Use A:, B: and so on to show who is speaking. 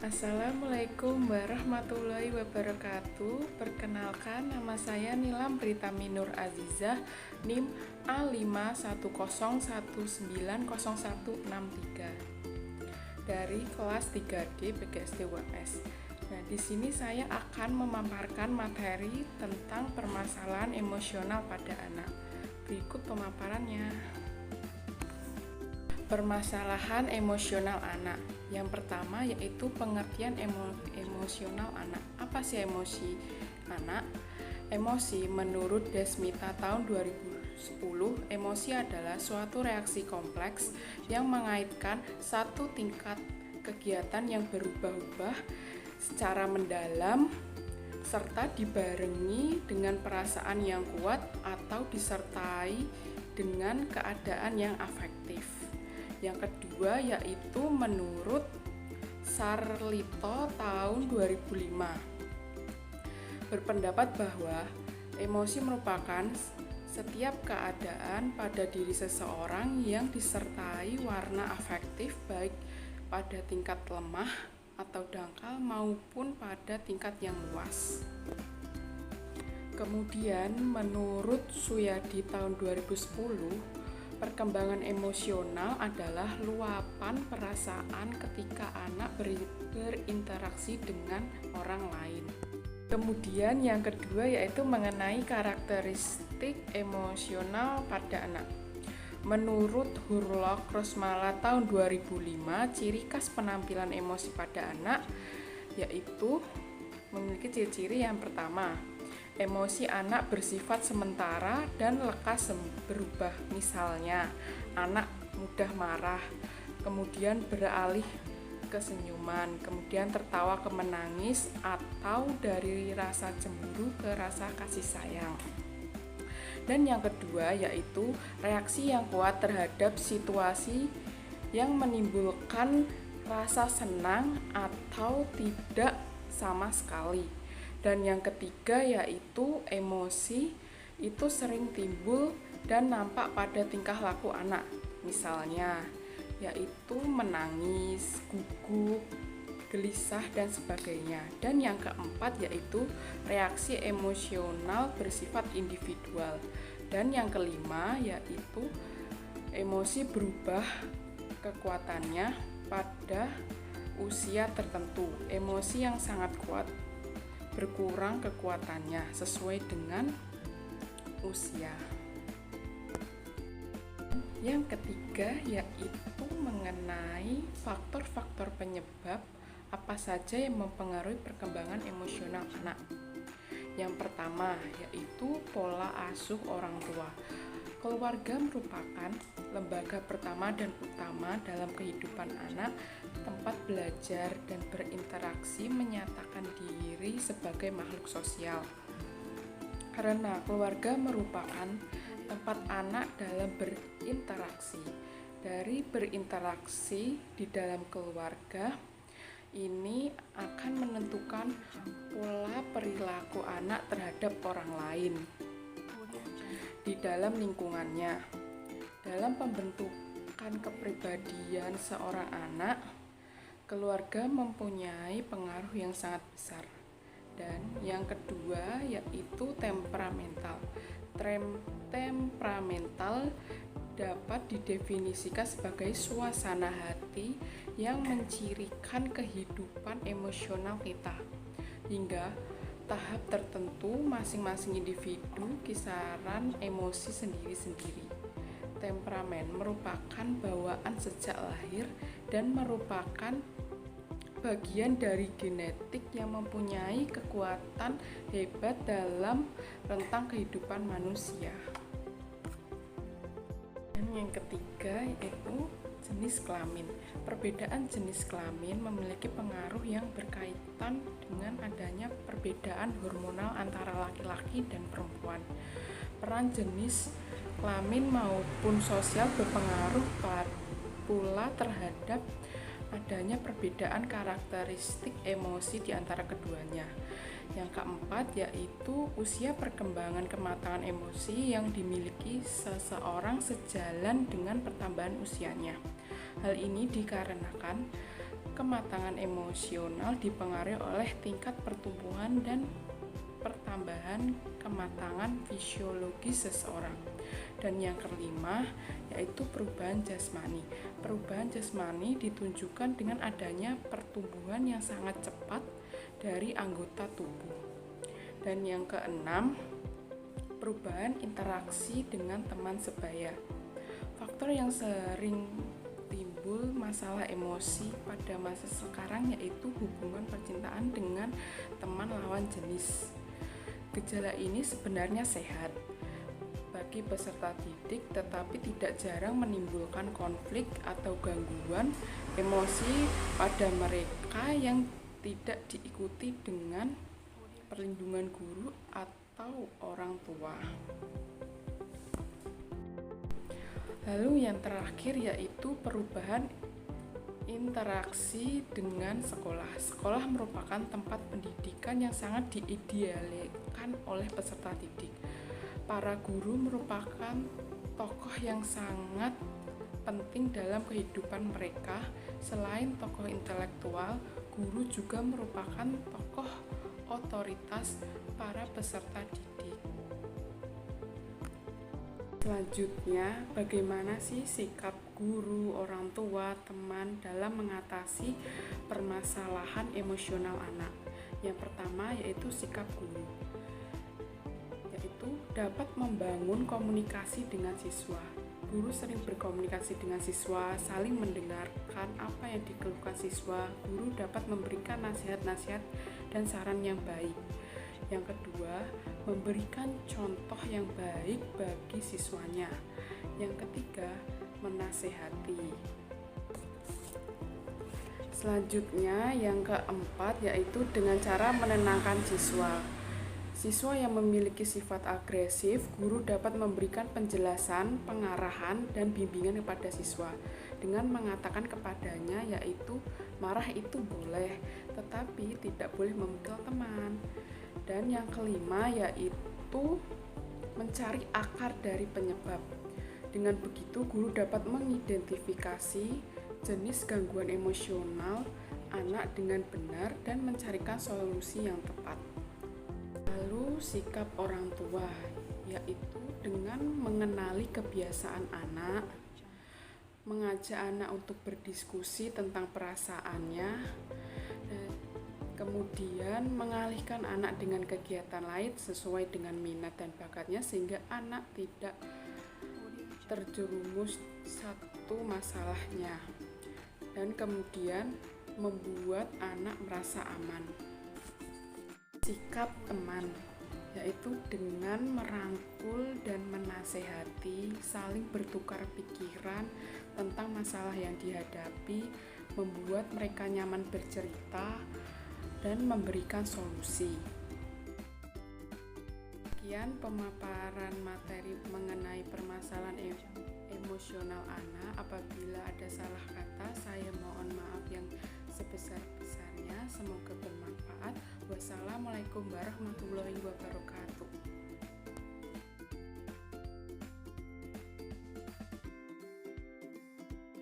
A: Assalamualaikum warahmatullahi wabarakatuh. Perkenalkan, nama saya Nilam Pritami Nur Azizah, NIM A510190163 dari kelas 3D PGSD UMS. Nah, di sini saya akan memaparkan materi tentang permasalahan emosional pada anak. Berikut pemaparannya. Permasalahan emosional anak. Yang pertama yaitu pengertian emosional anak. Apa sih emosi anak? Emosi menurut Desmita tahun 2010, emosi adalah suatu reaksi kompleks yang mengaitkan satu tingkat kegiatan yang berubah-ubah secara mendalam serta dibarengi dengan perasaan yang kuat atau disertai dengan keadaan yang afektif. Yang kedua yaitu menurut Sarlito tahun 2005 berpendapat bahwa emosi merupakan setiap keadaan pada diri seseorang yang disertai warna afektif baik pada tingkat lemah atau dangkal maupun pada tingkat yang luas. Kemudian menurut Suyadi tahun 2010, perkembangan emosional adalah luapan perasaan ketika anak berinteraksi dengan orang lain. Kemudian yang kedua yaitu mengenai karakteristik emosional pada anak. Menurut Hurlock Rosmala tahun 2005, ciri khas penampilan emosi pada anak yaitu memiliki ciri-ciri yang pertama, emosi anak bersifat sementara dan lekas berubah. Misalnya, anak mudah marah, kemudian beralih ke senyuman, kemudian tertawa ke menangis, atau dari rasa cemburu ke rasa kasih sayang. Dan yang kedua yaitu reaksi yang kuat terhadap situasi yang menimbulkan rasa senang atau tidak sama sekali. Dan yang ketiga yaitu emosi itu sering timbul dan nampak pada tingkah laku anak. Misalnya yaitu menangis, gugup, gelisah dan sebagainya. Dan yang keempat yaitu reaksi emosional bersifat individual. Dan yang kelima yaitu emosi berubah kekuatannya pada usia tertentu. Emosi yang sangat kuat berkurang kekuatannya sesuai dengan usia. Yang ketiga yaitu mengenai faktor-faktor penyebab apa saja yang mempengaruhi perkembangan emosional anak. Yang pertama yaitu pola asuh orang tua. Keluarga merupakan lembaga pertama dan utama dalam kehidupan anak, tempat belajar dan berinteraksi menyatakan diri sebagai makhluk sosial. Karena keluarga merupakan tempat anak dalam berinteraksi. Dari berinteraksi di dalam keluarga, ini akan menentukan pola perilaku anak terhadap orang lain di dalam lingkungannya. Dalam pembentukan kepribadian seorang anak, keluarga mempunyai pengaruh yang sangat besar. Dan yang kedua yaitu temperamental. Temperamental dapat didefinisikan sebagai suasana hati yang mencirikan kehidupan emosional kita. Hingga tahap tertentu masing-masing individu kisaran emosi sendiri-sendiri. Temperamen merupakan bawaan sejak lahir dan merupakan bagian dari genetik yang mempunyai kekuatan hebat dalam rentang kehidupan manusia. Dan yang ketiga yaitu jenis kelamin. Perbedaan jenis kelamin memiliki pengaruh yang berkaitan dengan adanya perbedaan hormonal antara laki-laki dan perempuan. Peran jenis kelamin maupun sosial berpengaruh pula terhadap adanya perbedaan karakteristik emosi di antara keduanya. Yang keempat yaitu usia perkembangan kematangan emosi yang dimiliki seseorang sejalan dengan pertambahan usianya. Hal ini dikarenakan Kematangan emosional dipengaruhi oleh tingkat pertumbuhan dan pertambahan kematangan fisiologis seseorang. Dan yang kelima yaitu perubahan jasmani. Perubahan jasmani ditunjukkan dengan adanya pertumbuhan yang sangat cepat dari anggota tubuh. Dan yang keenam, perubahan interaksi dengan teman sebaya. Faktor yang sering timbul masalah emosi pada masa sekarang yaitu hubungan percintaan dengan teman lawan jenis. Gejala ini sebenarnya sehat bagi peserta didik, tetapi tidak jarang menimbulkan konflik atau gangguan emosi pada mereka yang tidak diikuti dengan perlindungan guru atau orang tua. Lalu yang terakhir yaitu perubahan interaksi dengan sekolah. Sekolah merupakan tempat pendidikan yang sangat diidealkan oleh peserta didik. Para guru merupakan tokoh yang sangat penting dalam kehidupan mereka. Selain tokoh intelektual, guru juga merupakan tokoh otoritas para peserta didik. Selanjutnya, bagaimana sih sikap guru, orang tua, teman dalam mengatasi permasalahan emosional anak? Yang pertama yaitu sikap guru, yaitu dapat membangun komunikasi dengan siswa. Guru sering berkomunikasi dengan siswa, saling mendengarkan apa yang dikeluhkan siswa. Guru dapat memberikan nasihat-nasihat dan saran yang baik. Yang kedua, memberikan contoh yang baik bagi siswanya. Yang ketiga, menasehati. Selanjutnya, yang keempat yaitu dengan cara menenangkan siswa. Siswa yang memiliki sifat agresif, guru dapat memberikan penjelasan, pengarahan, dan bimbingan kepada siswa dengan mengatakan kepadanya yaitu marah itu boleh, tetapi tidak boleh memukul teman. Dan yang kelima yaitu mencari akar dari penyebab. Dengan begitu, guru dapat mengidentifikasi jenis gangguan emosional anak dengan benar dan mencarikan solusi yang tepat. Lalu sikap orang tua, yaitu dengan mengenali kebiasaan anak, mengajak anak untuk berdiskusi tentang perasaannya, kemudian mengalihkan anak dengan kegiatan lain sesuai dengan minat dan bakatnya sehingga anak tidak terjerumus satu masalahnya, dan kemudian membuat anak merasa aman. Sikap teman, yaitu dengan merangkul dan menasehati, saling bertukar pikiran tentang masalah yang dihadapi, membuat mereka nyaman bercerita dan memberikan solusi. Sekian pemaparan materi mengenai permasalahan emosional anak. Apabila ada salah kata, saya mohon maaf yang sebesar-besarnya. Semoga bermanfaat. Wassalamualaikum warahmatullahi wabarakatuh.